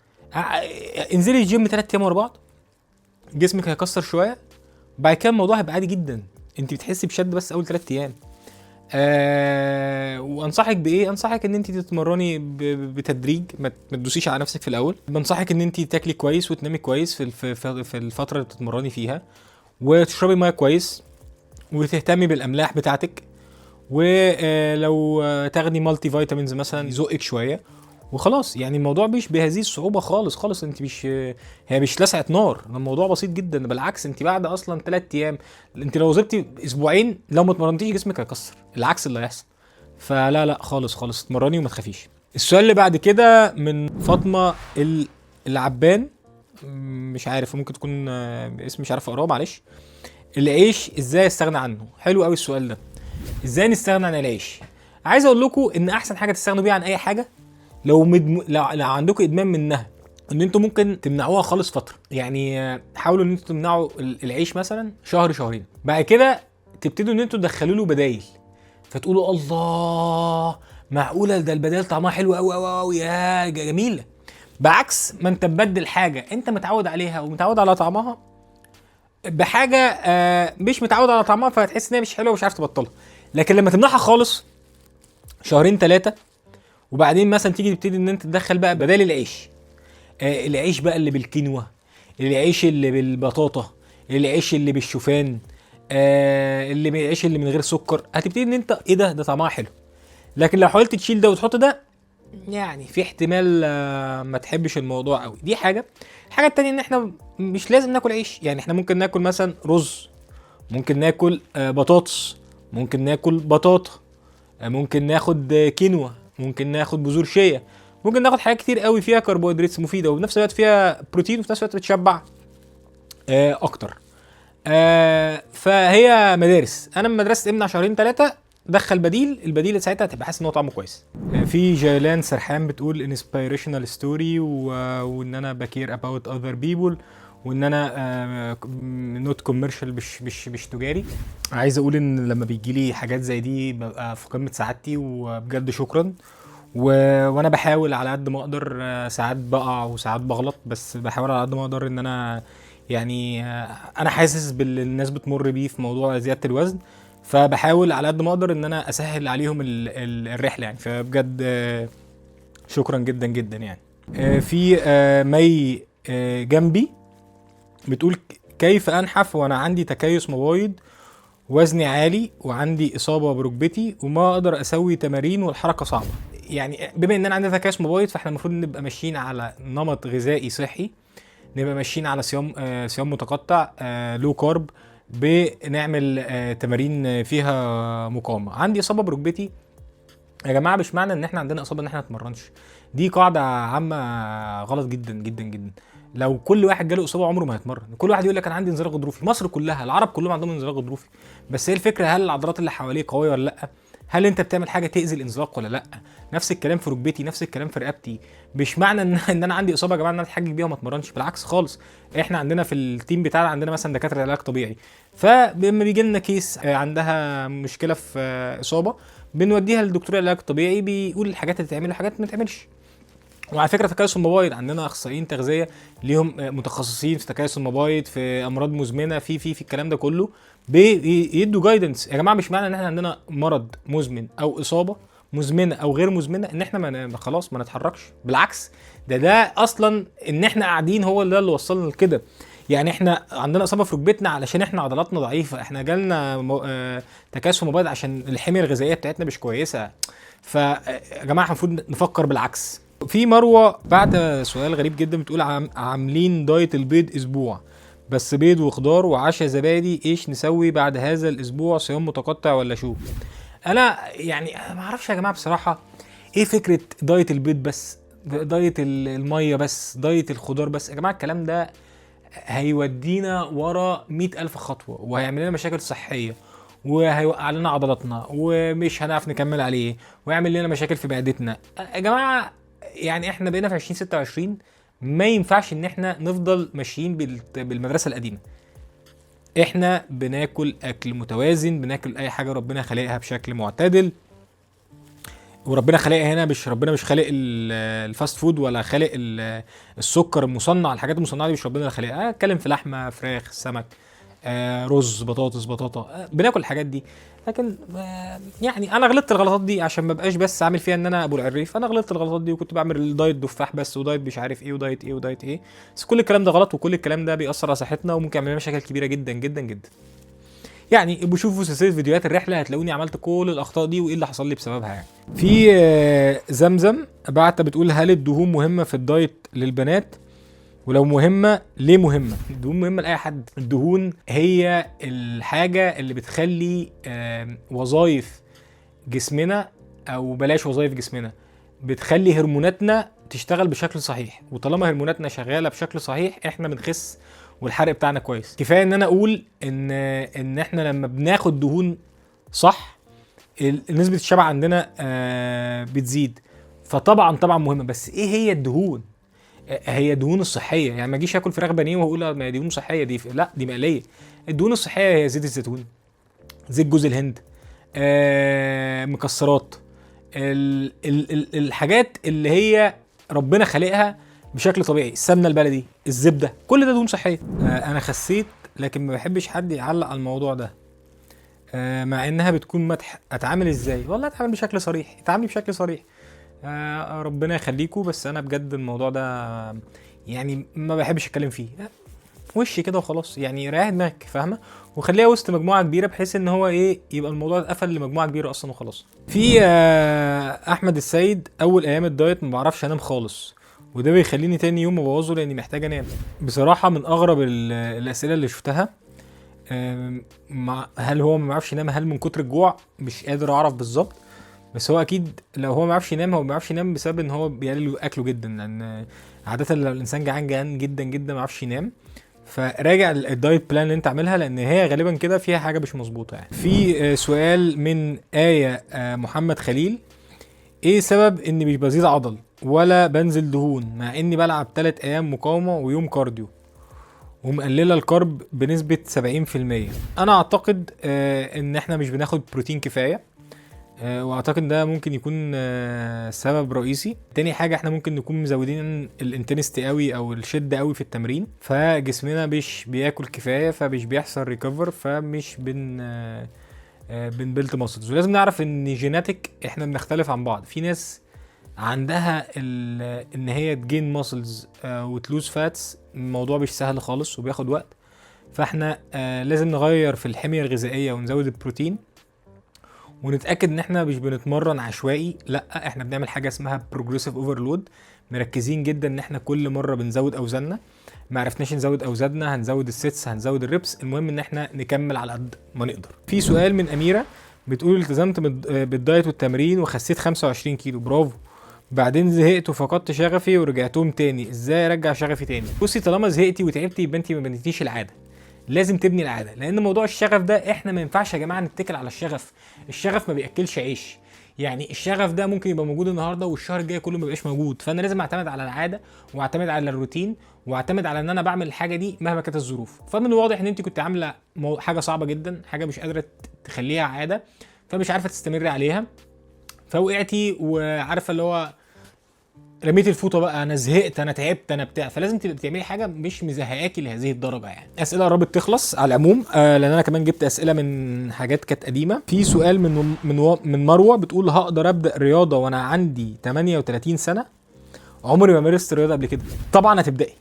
انزلي الجيم 3 ايام ورا بعض، جسمك هيكسر شويه، بعد كده الموضوع هيبقى عادي جدا. انت بتحسي بشد بس اول 3 ايام. وانصحك بايه؟ انصحك ان انت تتمرني بتدريج، ما تدوسيش على نفسك في الاول. بنصحك ان انت تاكلي كويس وتنامي كويس في الفتره اللي بتتمرني فيها، وتشربي ميه كويس، وتهتمي بالاملاح بتاعتك، ولو تاخدي مالتي فيتامينز مثلا يزقك شويه وخلاص. يعني الموضوع مش بهذه الصعوبه خالص. انت هي مش لسعه نار، الموضوع بسيط جدا. بالعكس انت بعد اصلا 3 ايام، انت لو وظبتي اسبوعين لو ما اتمرنتيش جسمك هيكسر، العكس اللي هيحصل. فلا خالص اتمرني وما تخافيش. السؤال اللي بعد كده من فاطمه العبان، مش عارف ممكن تكون اسم مش عارف اقراه، معلش. العيش ازاي استغنى عنه؟ حلو قوي السؤال ده. ازاي نستغنى عن العيش؟ عايز اقول لكم ان احسن حاجه تستغنوا بيها عن اي حاجه لو عندكم ادمان منها، ان انتوا ممكن تمنعوها خالص فتره. يعني حاولوا ان انتوا تمنعوا العيش مثلا شهرين، بعد كده تبتدوا ان انتوا تدخلوا له بدايل، فتقولوا الله معقوله ده البدايل طعمها حلو قوي يا جميله. بعكس ما انت تبدل حاجه انت متعود عليها ومتعود على طعمها بحاجه مش متعود على طعمها، فهتحس ان هي مش حلوه ومش عارف تبطلها. لكن لما تمنعها خالص شهرين 3، وبعدين مثلا تبتدي ان انت تدخل بقى بدال العيش، العيش بقى اللي بالكينوا، العيش اللي بالبطاطا، العيش اللي بالشوفان، العيش اللي من غير سكر. هتبتدي ان انت ايه ده طعمها حلو. لكن لو حاولت تشيل ده وتحط ده، يعني في احتمال ما تحبش الموضوع قوي. دي حاجه. الحاجه التانية ان احنا مش لازم ناكل عيش، يعني احنا ممكن ناكل مثلا رز، ممكن ناكل بطاطس، ممكن ناكل بطاطا، ممكن ناخد كينوا، ممكن ناخد بذور شيا، ممكن ناخد حاجات كتير قوي فيها كربوهيدرات مفيده وبنفس الوقت فيها بروتين وفي نفس الوقت بتشبع اكتر. فهي مدارس. انا من مدرسه امنع شهرين 3 دخل بديل، البديل ساعتها هتبقى حاسس ان هو طعمه كويس. في جيلان سرحان بتقول انسبيريشنال ستوري، وان انا بكير اباوت اذر بيبل، وان انا نوت كوميرشال، مش تجاري. عايز اقول ان لما بيجي لي حاجات زي دي ببقى في قمه سعادتي، وبجد شكرا. وانا بحاول على قد ما اقدر، ساعات بقع وساعات بغلط، بس بحاول على قد ما اقدر ان انا يعني انا حاسس باللي الناس بتمر بيه في موضوع زياده الوزن، فبحاول على قد ما اقدر ان انا اسهل عليهم الرحله يعني. فبجد شكرا جدا جدا يعني. في مي جنبي بتقول كيف انحف وانا عندي تكيس مبايض، وزني عالي وعندي اصابه بركبتي وما اقدر اسوي تمارين والحركه صعبه. يعني بما ان انا عندي تكيس مبايض، فاحنا المفروض نبقى ماشيين على نمط غذائي صحي، نبقى ماشيين على صيام متقطع، لو كارب، بنعمل تمارين فيها مقاومه. عندي اصابه بركبتي يا جماعه، مش معنى ان احنا عندنا اصابه ان احنا نتمرنش. دي قاعده عامه غلط جدا جدا جدا. لو كل واحد جاله اصابه عمره ما هيتمرن. كل واحد يقول لك انا عندي انزلاق غضروفي، مصر كلها، العرب كلهم عندهم انزلاق غضروفي، بس هي الفكره هل العضلات اللي حواليه قويه ولا لا؟ هل انت بتعمل حاجه تاذي الانزلاق ولا لا؟ نفس الكلام في ركبتي، نفس الكلام في رقبتي. مش معنى ان انا عندي اصابه يا جماعه ان انا اتحجج بيها وما اتمرنش، بالعكس خالص. احنا عندنا في التيم بتاعنا عندنا مثلا دكاتره علاج طبيعي، فلما بيجي لنا كيس عندها مشكله في اصابه، بنوديها للدكتور العلاج الطبيعي، بيقول الحاجات اللي تعمل والحاجات ما تعملش. وعلى فكره تكيس المبايض عندنا اخصائيين تغذيه ليهم متخصصين في تكيس المبايض، في امراض مزمنه، في الكلام ده كله، بيدوا جايدنس. يا جماعه مش معنى ان احنا عندنا مرض مزمن او اصابه مزمنه او غير مزمنه ان احنا خلاص ما نتحركش. بالعكس، ده اصلا ان احنا قاعدين هو اللي وصلنا لكده. يعني احنا عندنا اصابه في ركبتنا علشان احنا عضلاتنا ضعيفه، احنا جالنا تكيس مبايض عشان الحميه الغذائيه بتاعتنا مش كويسه. فيا جماعه المفروض نفكر بالعكس. في مروه بعت سؤال غريب جدا، بتقول عاملين دايت البيض اسبوع بس بيض وخضار وعشاء زبادي، ايش نسوي بعد هذا الاسبوع؟ صيام متقطع ولا شو؟ انا يعني ما اعرفش يا جماعه بصراحه ايه فكره دايت البيض بس، دايت الميه بس، دايت الخضار بس. يا جماعه الكلام ده هيودينا ورا 100,000 خطوه، وهيعمل لنا مشاكل صحيه، وهيوقع لنا عضلاتنا، ومش هنعرف نكمل عليه، ويعمل لنا مشاكل في معدتنا. يا جماعه يعني احنا بقينا في 2026، ما ينفعش ان احنا نفضل ماشيين بالمدرسه القديمه. احنا بناكل اكل متوازن، بناكل اي حاجه ربنا خلقها بشكل معتدل. وربنا خلقها هنا، مش ربنا مش خالق الفاست فود ولا خالق السكر المصنع، الحاجات المصنعه دي مش ربنا اللي خالقها. اتكلم في لحمه، فراخ، سمك، رز، بطاطس، بطاطا، بناكل الحاجات دي. لكن يعني انا غلطت الغلطات دي عشان ما بقاش بس عامل فيها ان انا ابو العريف. انا غلطت الغلطات دي وكنت بعمل دايت دفاح بس، ودايت مش عارف ايه، ودايت ايه ودايت ايه. بس كل الكلام ده غلط، وكل الكلام ده بيأثر على صحتنا وممكن يعمل لنا مشاكل كبيره جدا جدا جدا. يعني بشوفوا سلسله فيديوهات الرحله هتلاقوني عملت كل الاخطاء دي وايه اللي حصل لي بسببها يعني. في زمزم بعت بتقول هل الدهون مهمه في الدايت للبنات؟ ولو مهمه ليه مهمه؟ الدهون مهمه لاي حد. الدهون هي الحاجه اللي بتخلي وظائف جسمنا، او بلاش وظائف جسمنا، بتخلي هرموناتنا تشتغل بشكل صحيح. وطالما هرموناتنا شغاله بشكل صحيح احنا بنخس والحرق بتاعنا كويس. كفايه ان انا اقول ان احنا لما بناخد دهون صح نسبه الشبع عندنا بتزيد. فطبعا مهمه. بس ايه هي الدهون؟ هي دهون الصحيه. يعني ما اجيش اكل فراخ بانيه واقول ما دي دهون صحيه، دي لا، دي مقليه. الدهون الصحيه هي زيت الزيتون، زيت جوز الهند، مكسرات، الحاجات اللي هي ربنا خلقها بشكل طبيعي، السمنه البلدي، الزبده، كل ده دهون صحيه. انا خسيت لكن ما بحبش حد يعلق على الموضوع ده. مع انها بتكون مدح. اتعامل ازاي؟ والله اتعامل بشكل صريح، اتعاملي بشكل صريح. ربنا يخليكوا، بس انا بجد الموضوع ده يعني ما بحبش اتكلم فيه. وش كده وخلاص، يعني ريح دماغك، فاهمه؟ وخليها وسط مجموعه كبيره، بحيث ان هو ايه، يبقى الموضوع اتقفل لمجموعه كبيره اصلا وخلاص. في احمد السيد: اول ايام الدايت ما بعرفش انام خالص، وده بيخليني تاني يوم ابوظه لاني محتاج انام. بصراحه من اغرب الاسئله اللي شفتها. هل هو ما بيعرفش ينام؟ هل من كتر الجوع؟ مش قادر اعرف بالظبط، بس هو اكيد لو هو ما بيعرفش ينام، هو ما بيعرفش ينام بسبب ان هو بيقلل اكله جدا، لان عاده لو الانسان جعان جدا جدا ما بيعرفش ينام. فراجع الدايت بلان اللي انت عاملها، لان هي غالبا كده فيها حاجه مش مظبوطه يعني. في سؤال من محمد خليل: ايه سبب اني مش بزيد عضل ولا بنزل دهون مع اني بلعب 3 ايام مقاومه ويوم كارديو ومقلله الكارب بنسبه 70%؟ انا اعتقد ان احنا مش بناخد بروتين كفايه، واعتقد ده ممكن يكون سبب رئيسي. تاني حاجة، احنا ممكن نكون مزودين الانتنستي قوي او الشدة قوي في التمرين، فجسمنا مش بياكل كفاية، فمش بيحصل ريكفر، فمش بنبلت ماسلز. ولازم نعرف ان جيناتيك احنا بنختلف عن بعض. في ناس عندها ان هي تجين ماسلز وتلوز فاتس، الموضوع مش سهل خالص وبياخد وقت. فاحنا لازم نغير في الحمية الغذائية ونزود البروتين، ونتاكد ان احنا مش بنتمرن عشوائي، لا احنا بنعمل حاجه اسمها بروجريسيف اوفرلود، مركزين جدا ان احنا كل مره بنزود اوزاننا. ما عرفناش نزود اوزاننا، هنزود السيتس، هنزود الريبس، المهم ان احنا نكمل على قد ما نقدر. في سؤال من اميره بتقول: التزمت بالدايت والتمرين وخسيت 25 كيلو، برافو، بعدين زهقت وفقدت شغفي ورجعتهم تاني، ازاي ارجع شغفي تاني؟ بصي، طالما زهقتي وتعبتي يبقى انت ما بنيتيش العاده. لازم تبني العاده، لان موضوع الشغف ده احنا ما ينفعش يا جماعه نتكل على الشغف. الشغف ما بياكلش عيش. يعني الشغف ده ممكن يبقى موجود النهارده والشهر الجاي كله ما يبقاش موجود. فانا لازم اعتمد على العاده، واعتمد على الروتين، واعتمد على ان انا بعمل الحاجه دي مهما كانت الظروف. فمن الواضح ان انت كنت عامله حاجه صعبه جدا، حاجه مش قادره تخليها عاده، فمش عارفه تستمري عليها، فوقعتي وعارفه اللي هو رميت الفوطه بقى، انا زهقت، انا تعبت، انا بتاع. فلازم تبقى بتعملي حاجه مش مزهقاكي لهذه الدرجه يعني. اسئله قربت تخلص على العموم، لان انا كمان جبت اسئله من حاجات كانت قديمه. في سؤال من مروه بتقول: هقدر ابدا رياضه وانا عندي 38 سنه؟ عمري ما مارست رياضه قبل كده. طبعا هتبداي،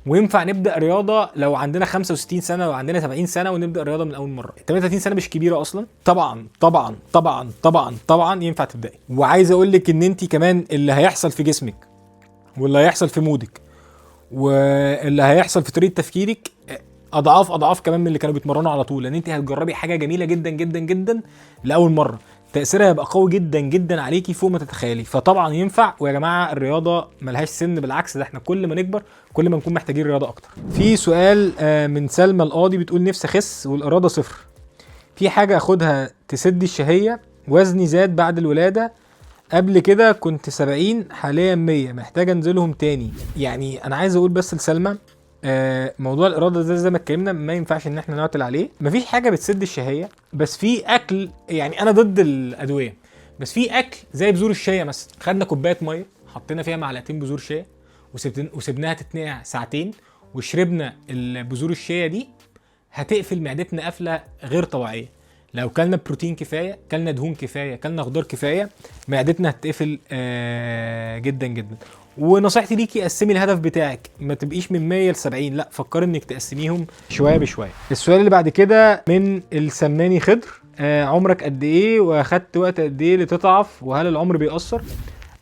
وينفع نبدا رياضه لو عندنا 65 سنه وعندنا 70 سنه، ونبدا رياضه من اول مره. 38 سنه مش كبيره اصلا. طبعا طبعا طبعا طبعا طبعا ينفع تبداي. وعايز اقول لك ان انت كمان اللي هيحصل في جسمك، واللي هيحصل في مودك، واللي هيحصل في طريقه تفكيرك اضعاف اضعاف كمان من اللي كانوا بيتمرنوا على طول. لان انت هتجربي حاجه جميله جدا جدا جدا لاول مره، تاثيرها هيبقى قوي جدا جدا عليكي فوق ما تتخيلي. فطبعا ينفع. ويا جماعه الرياضه ملهاش سن، بالعكس، ده احنا كل ما نكبر كل ما نكون محتاجين رياضه اكتر. في سؤال من سلمى القاضي بتقول: نفسي اخس والاراده صفر، في حاجه اخدها تسد الشهيه؟ وزني زاد بعد الولاده، قبل كده كنت 70 حاليا 100، محتاج انزلهم تاني. يعني انا عايز اقول بس لسلمى، موضوع الاراده ده زي ما اتكلمنا ما ينفعش ان احنا نعطل عليه. مفيش حاجه بتسد الشهيه، بس في اكل. يعني انا ضد الادويه، بس في اكل زي بذور الشيا مثلا. خدنا كوبايه ميه، حطينا فيها معلقتين بذور شيا، وسبناها تتنقع ساعتين، وشربنا البذور الشيا دي، هتقفل معدتنا قفله غير طبيعيه. لو كلنا بروتين كفايه، كلنا دهون كفايه، كلنا خضار كفايه، معدتنا هتقفل جدا جدا. ونصيحتي ليكي: قسمي الهدف بتاعك، ما تبقيش من 100 ل 70، لا، فكري انك تقسميهم شويه بشويه. السؤال اللي بعد كده من السماني خضر: عمرك قد ايه واخدت وقت قد ايه لتضعف، وهل العمر بيأثر؟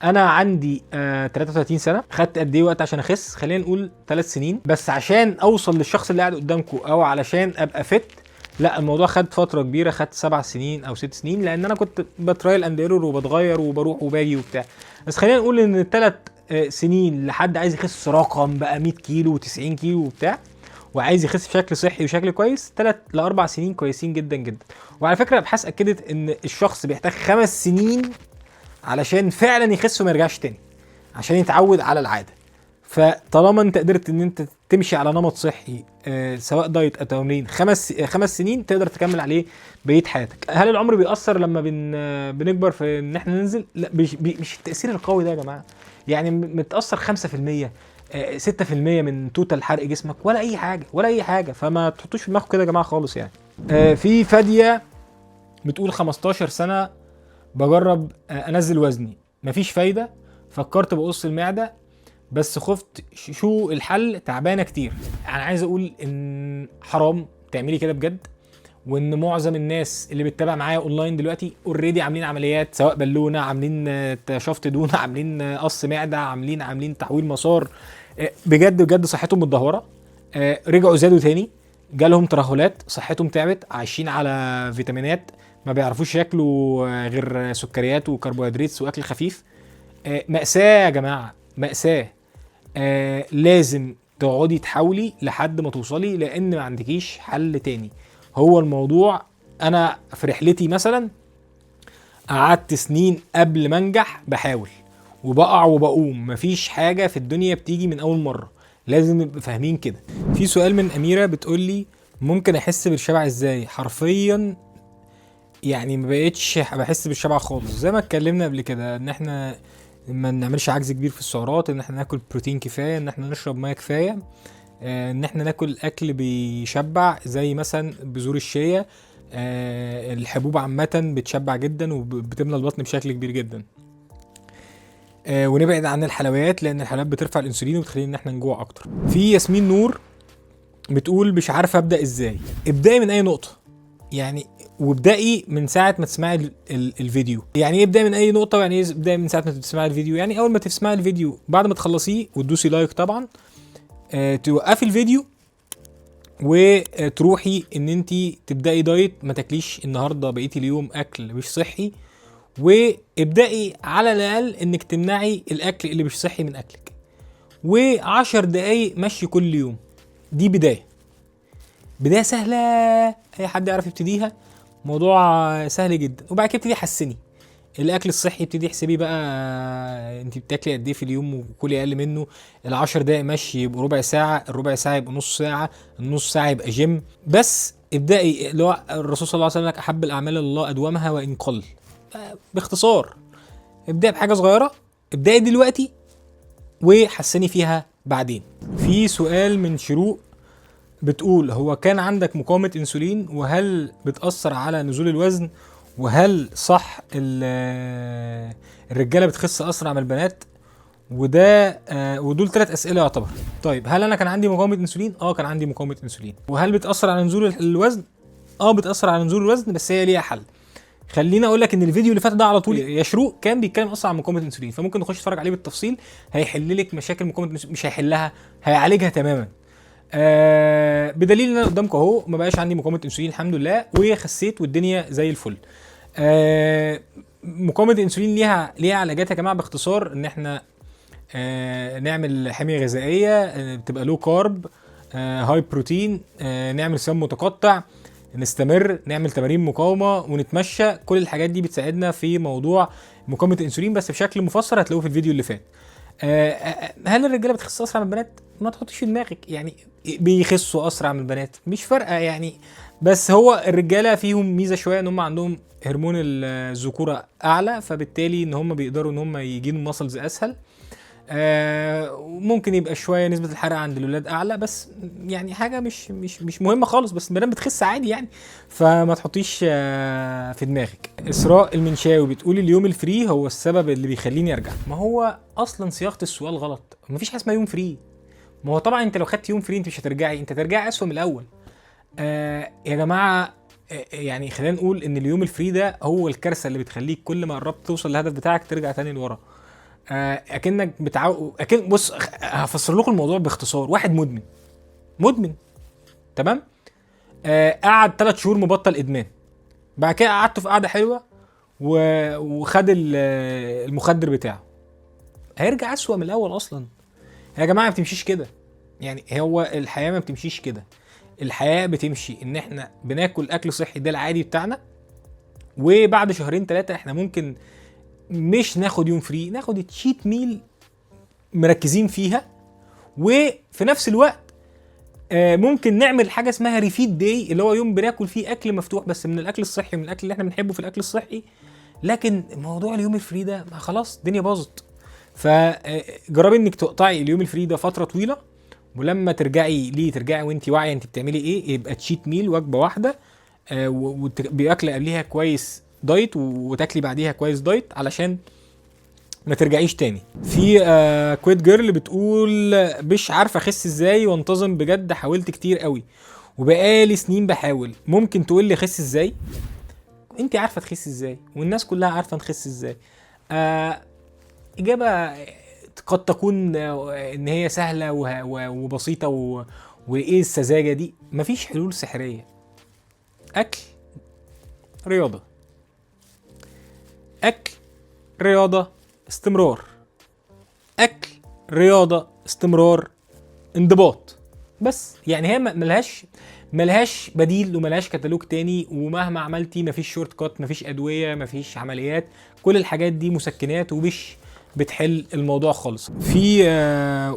انا عندي 33 سنه. خدت قد ايه وقت عشان اخس؟ خلينا نقول 3 سنين. بس عشان اوصل للشخص اللي قاعد قدامكم، او علشان ابقى فت، لا، الموضوع خد فتره كبيره، خد 7 سنين او 6 سنين، لان انا كنت بترايل اند ايرور وبتغير وبروح وباجي وبتاع. بس خلينا نقول ان الثلاث سنين لحد عايز يخس رقم بقى 100 كيلو و90 كيلو وبتاع، وعايز يخس بشكل صحي وشكل كويس، 3 ل 4 سنين كويسين جدا جدا. وعلى فكره ابحاث اكدت ان الشخص بيحتاج 5 سنين علشان فعلا يخس وما يرجعش تاني، عشان يتعود على العاده. فطالما انت قدرت ان انت تمشي على نمط صحي سواء دايت او تمرين 5 سنين، تقدر تكمل عليه بقيه حياتك. هل العمر بيأثر لما بنكبر في ان احنا ننزل؟ لا، مش التأثير القوي ده يا جماعه. يعني متأثر 5%، 6% من توتال حرق جسمك، ولا اي حاجه ولا اي حاجه. فما تحطوش في دماغكم كده يا جماعه خالص يعني. في فاديه بتقول 15 سنه بجرب انزل وزني، مفيش فايده، فكرت بقص المعده بس خفت شو الحل، تعبانه كتير. انا عايز اقول ان حرام تعملي كده بجد، وان معظم الناس اللي بتتابع معايا اونلاين دلوقتي اوريدي عاملين عمليات، سواء بالونه، عاملين شفط دهون، عاملين قص معده، عاملين تحويل مسار. بجد بجد صحتهم متدهوره. رجعوا زادوا تاني، جالهم ترهلات، صحتهم تعبت، عايشين على فيتامينات، ما بيعرفوش ياكلوا غير سكريات وكربوهيدرات واكل خفيف. مأساة يا جماعه، مأساة. لازم تقعدي تحاولي لحد ما توصلي، لان ما عندكيش حل تاني. هو الموضوع، انا في رحلتي مثلا قعدت سنين قبل ما انجح بحاول وبقع وبقوم، مفيش حاجة في الدنيا بتيجي من اول مرة، لازم نبقى فاهمين كده. في سؤال من اميرة بتقولي ممكن احس بالشبع ازاي؟ حرفيا يعني ما بقتش بحس بالشبع خالص، زي ما اتكلمنا قبل كده، ان احنا ما نعملش عجز كبير في السعرات، ان احنا ناكل بروتين كفايه، ان احنا نشرب ميه كفايه، ان احنا ناكل اكل بيشبع زي مثلا بذور الشيا. الحبوب عامه بتشبع جدا وبتملى البطن بشكل كبير جدا. ونبعد عن الحلويات، لان الحلويات بترفع الانسولين وبتخلينا ان احنا نجوع اكتر. في ياسمين نور بتقول مش عارفه ابدا ازاي. ابداي من اي نقطه يعني، وابدأي من ساعة ما تسمعي الفيديو. يعني ايه ابدأي من اي نقطة؟ يعني ايه ابدأي من ساعة ما تسمعي الفيديو؟ يعني اول ما تسمعي الفيديو بعد ما تخلصيه وتدوسي لايك طبعا، توقفي الفيديو وتروحي ان انت تبدأي دايت، ما تاكليش النهاردة بقيتي اليوم اكل مش صحي، وابدأي على الاقل انك تمنعي الاكل اللي مش صحي من اكلك، و10 دقايق مشي كل يوم. دي بداية سهلة، اي حد يعرف يبتديها، موضوع سهل جدا. وبعد كده ابتدي حسني الاكل الصحي، ابتدي احسبي بقى انت بتاكلي قد ايه في اليوم وكلي اقل منه. ال10 دقايق مشي يبقوا ربع ساعه، الربع ساعه يبقى نص ساعه، النص ساعه يبقى جيم. بس ابدأي، اللي هو الرسول صلى الله عليه وسلم احب الاعمال الله ادومها وان قل. باختصار ابدأي بحاجه صغيره، ابدأي دلوقتي وحسني فيها بعدين. في سؤال من شروق بتقول هو كان عندك مقاومة انسولين، وهل بتأثر على نزول الوزن؟ وهل صح الرجالة بتخس اسرع من البنات؟ وده ودول 3 اسئله يعتبر. طيب هل انا كان عندي مقاومة انسولين؟ كان عندي مقاومة انسولين. وهل بتأثر على نزول الوزن؟ بتأثر على نزول الوزن، بس هي ليها حل. خليني اقول لك ان الفيديو اللي فات ده على طول يا شروق كان بيتكلم اصلا عن مقاومه الانسولين، فممكن نخش نتفرج عليه بالتفصيل، هيحل لك مشاكل مقاومه الانسولين، مش هيحلها، هيعالجها تماما. بدليل ان انا قدامكم اهو ما بقاش عندي مقاومه انسولين الحمد لله، وخسيت والدنيا زي الفل. مقاومه الانسولين ليها علاجات يا جماعه. باختصار ان احنا نعمل حميه غذائيه تبقى لو كارب، هاي بروتين، نعمل صيام متقطع، نستمر، نعمل تمارين مقاومه ونتمشى. كل الحاجات دي بتساعدنا في موضوع مقاومه الانسولين، بس بشكل مفصل هتلاقوه في الفيديو اللي فات. هل الرجاله بتخس اسرع من البنات؟ ما تحطش في دماغك يعني بيخسوا اسرع من البنات، مش فارقه يعني. بس هو الرجاله فيهم ميزه شويه ان هم عندهم هرمون الذكوره اعلى، فبالتالي ان هم بيقدروا ان هم يجينوا ماسلز اسهل. ممكن يبقى شويه نسبه الحرق عند الولاد اعلى، بس يعني حاجه مش مهمه خالص، بس المدام بتخس عادي يعني، فما تحطيش في دماغك. اسراء المنشاوي بتقول اليوم الفري هو السبب اللي بيخليني ارجع. ما هو اصلا صياغه السؤال غلط، مفيش حاجه اسمها يوم فري. ما هو طبعا انت لو خدت يوم فري انت مش هترجعي، انت ترجعي اسوء من الاول. يا جماعه، يعني خلينا نقول ان اليوم الفري ده هو الكارثه اللي بتخليك كل ما قربت توصل للهدف بتاعك ترجع تاني لورا. اكنك بص هفسر لكم الموضوع باختصار. واحد مدمن تمام، قعد 3 شهور مبطل ادمان، بعد كده قعدته في قعده حلوه وخد المخدر بتاعه، هيرجع اسوأ من الاول. اصلا يا جماعه ما بتمشيش كده، يعني هو الحياه ما بتمشيش كده. الحياه بتمشي ان احنا بناكل اكل صحي، ده العادي بتاعنا، وبعد 2-3 احنا ممكن مش ناخد يوم فري، ناخد تشيت ميل مركزين فيها، وفي نفس الوقت ممكن نعمل حاجه اسمها ريفيد داي، اللي هو يوم بناكل فيه اكل مفتوح بس من الاكل الصحي، من الاكل اللي احنا بنحبه في الاكل الصحي. لكن موضوع اليوم الفري ده خلاص الدنيا باظت. فجربي انك تقطعي اليوم الفري ده فتره طويله، ولما ترجعي وانت واعيه انت بتعملي ايه، يبقى تشيت ميل، وجبه واحده وباكل قبليها كويس دايت وتاكلي بعديها كويس دايت علشان ما ترجعيش تاني. في كويت جيرل بتقول مش عارفه اخس ازاي وانتظم، بجد حاولت كتير قوي وبقالي سنين بحاول، ممكن تقول لي اخس ازاي؟ انت عارفه تخسي ازاي والناس كلها عارفه نخس ازاي. اجابه قد تكون ان هي سهله وبسيطه وايه السذاجه دي. مفيش حلول سحريه. اكل، رياضه، اكل، رياضه، استمرار، اكل، رياضه، استمرار، انضباط. بس يعني هي ملهاش بديل وملهاش كتالوج تاني، ومهما عملتي مفيش شورت كات، مفيش ادويه، مفيش عمليات، كل الحاجات دي مسكنات ومش بتحل الموضوع خالص. في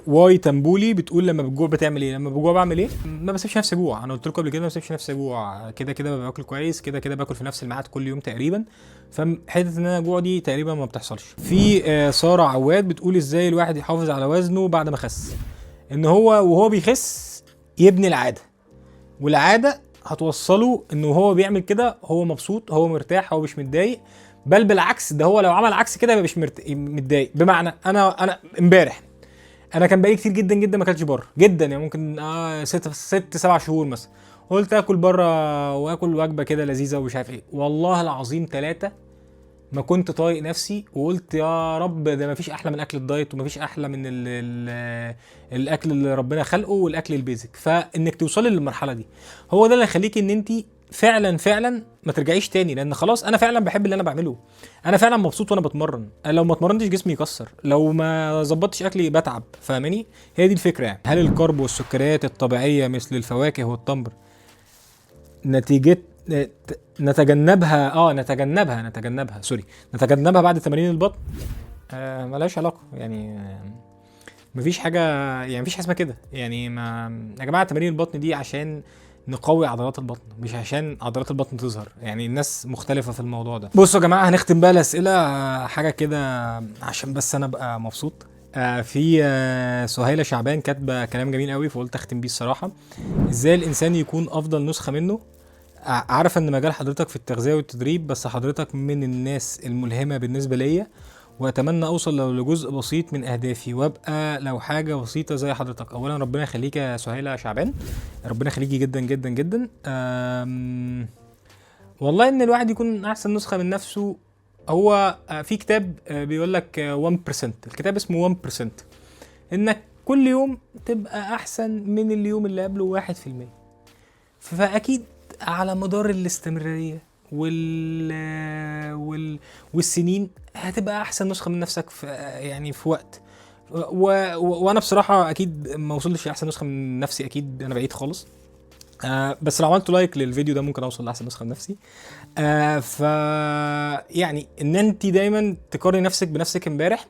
واي تنبولي بتقول لما بتجوع بتعمل ايه؟ لما بجوع بعمل ايه؟ ما بسيبش نفسي اجوع. انا قلت لكم قبل كده ما بسيبش نفسي اجوع، كده كده باكل كويس، كده كده باكل في نفس الميعاد كل يوم تقريبا، فحته ان انا اجوع دي تقريبا ما بتحصلش. في ساره عواد بتقول ازاي الواحد يحافظ على وزنه بعد ما خس؟ ان هو وهو بيخس يبني العاده، والعاده هتوصله انه هو بيعمل كده هو مبسوط، هو مرتاح، هو مش متضايق، بل بالعكس ده هو لو عمل عكس كده يبقى مش متضايق. بمعنى انا امبارح انا كان بقالي كتير جدا جدا ما اكلتش بره جدا، يعني ممكن 6 7 شهور مثلا، قلت اكل بره واكل وجبه كده لذيذه ومش عارف ايه. والله العظيم 3 ما كنت طايق نفسي، وقلت يا رب ده مفيش احلى من اكل الدايت، ومفيش احلى من الاكل اللي ربنا خلقه والاكل البيزك. فانك توصلي للمرحله دي هو ده اللي يخليكي ان انت فعلا ما ترجعيش تاني، لان خلاص انا فعلا بحب اللي انا بعمله، انا فعلا مبسوط وانا بتمرن. أنا لو ما اتمرنتش جسمي يكسر، لو ما ظبطتش اكلي بتعب، فاهماني؟ هي دي الفكره. يعني هل الكرب والسكريات الطبيعيه مثل الفواكه والتمر نتيجه نتجنبها بعد تمارين البطن؟ ملهاش علاقه يعني. مفيش حاجه، يعني مفيش حاجه اسمها كده يعني. ما يا جماعه تمارين البطن دي عشان نقوي عضلات البطن، مش عشان عضلات البطن تظهر. يعني الناس مختلفه في الموضوع ده. بصوا يا جماعه هنختم بقى الاسئله حاجه كده عشان بس انا ابقى مبسوط. في سهيله شعبان كاتبه كلام جميل قوي فقلت اختم بيه الصراحه. ازاي الانسان يكون افضل نسخه منه؟ عارف ان مجال حضرتك في التغذيه والتدريب، بس حضرتك من الناس الملهمه بالنسبه ليا، واتمنى اوصل لو لجزء بسيط من اهدافي وابقى لو حاجه بسيطه زي حضرتك. اولا ربنا يخليك يا سهيله شعبان، ربنا يخليكي جدا جدا جدا. والله ان الواحد يكون احسن نسخه من نفسه، هو في كتاب بيقول لك 1%، الكتاب اسمه 1%، انك كل يوم تبقى احسن من اليوم اللي قبله 1%. فاكيد على مدار الاستمراريه والسنين هتبقى احسن نسخه من نفسك في يعني في وقت. وانا بصراحه اكيد ما وصلتش لاحسن نسخه من نفسي، اكيد انا بعيد خالص. بس لو عملت لايك للفيديو ده ممكن اوصل لاحسن نسخه من نفسي. ف يعني ان انت دايما تقارني نفسك بنفسك امبارح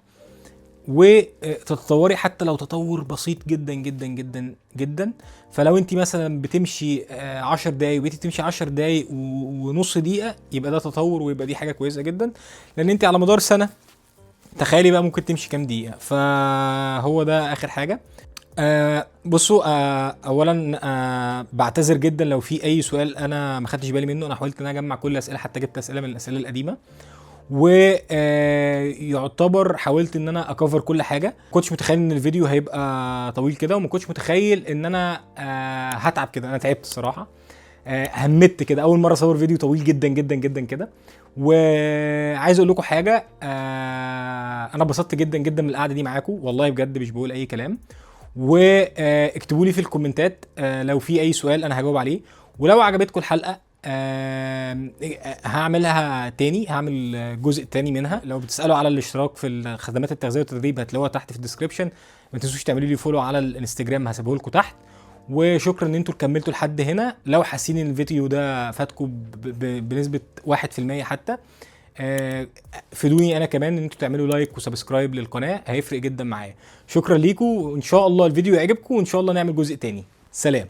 وتتطوري حتى لو تطور بسيط جدا جدا جدا جدا. فلو انت مثلا بتمشي 10 دقايق وبقيتي تمشي 10 دقايق ونص دقيقه، يبقى ده تطور ويبقى دي حاجه كويسه جدا. لان انت على مدار سنه تخيلي بقى ممكن تمشي كام دقيقه. فهو ده اخر حاجه. بصوا اولا بعتذر جدا لو في اي سؤال انا ما خدتش بالي منه. انا حاولت ان انا اجمع كل الاسئله، حتى جبت اسئله من الاسئله القديمه، ويعتبر حاولت ان انا اكفر كل حاجه. ما كنتش متخيل ان الفيديو هيبقى طويل كده، وما كنتش متخيل ان انا هتعب كده. انا تعبت الصراحه، همت كده اول مره اصور فيديو طويل جدا جدا جدا كده. وعايز اقول لكم حاجه، انا اتبسطت جدا جدا من القعده دي معاكم والله بجد، مش بقول اي كلام. واكتبوا لي في الكومنتات لو في اي سؤال انا هجاوب عليه. ولو عجبتكم الحلقه هعملها تاني، هعمل جزء تاني منها. لو بتسالوا على الاشتراك في خدمات التغذيه والتدريب هتلاقوها تحت في الديسكربشن. ما تنسوش تعملوا لي فولو على الانستجرام، هسيبه لكم تحت. وشكرا ان انتوا كملتوا لحد هنا. لو حاسين ان الفيديو ده فاتكم بنسبه 1% حتى، فيدوني انا كمان ان انتوا تعملوا لايك وسبسكرايب للقناه، هيفرق جدا معايا. شكرا ليكم، وان شاء الله الفيديو يعجبكم، وان شاء الله نعمل جزء تاني. سلام.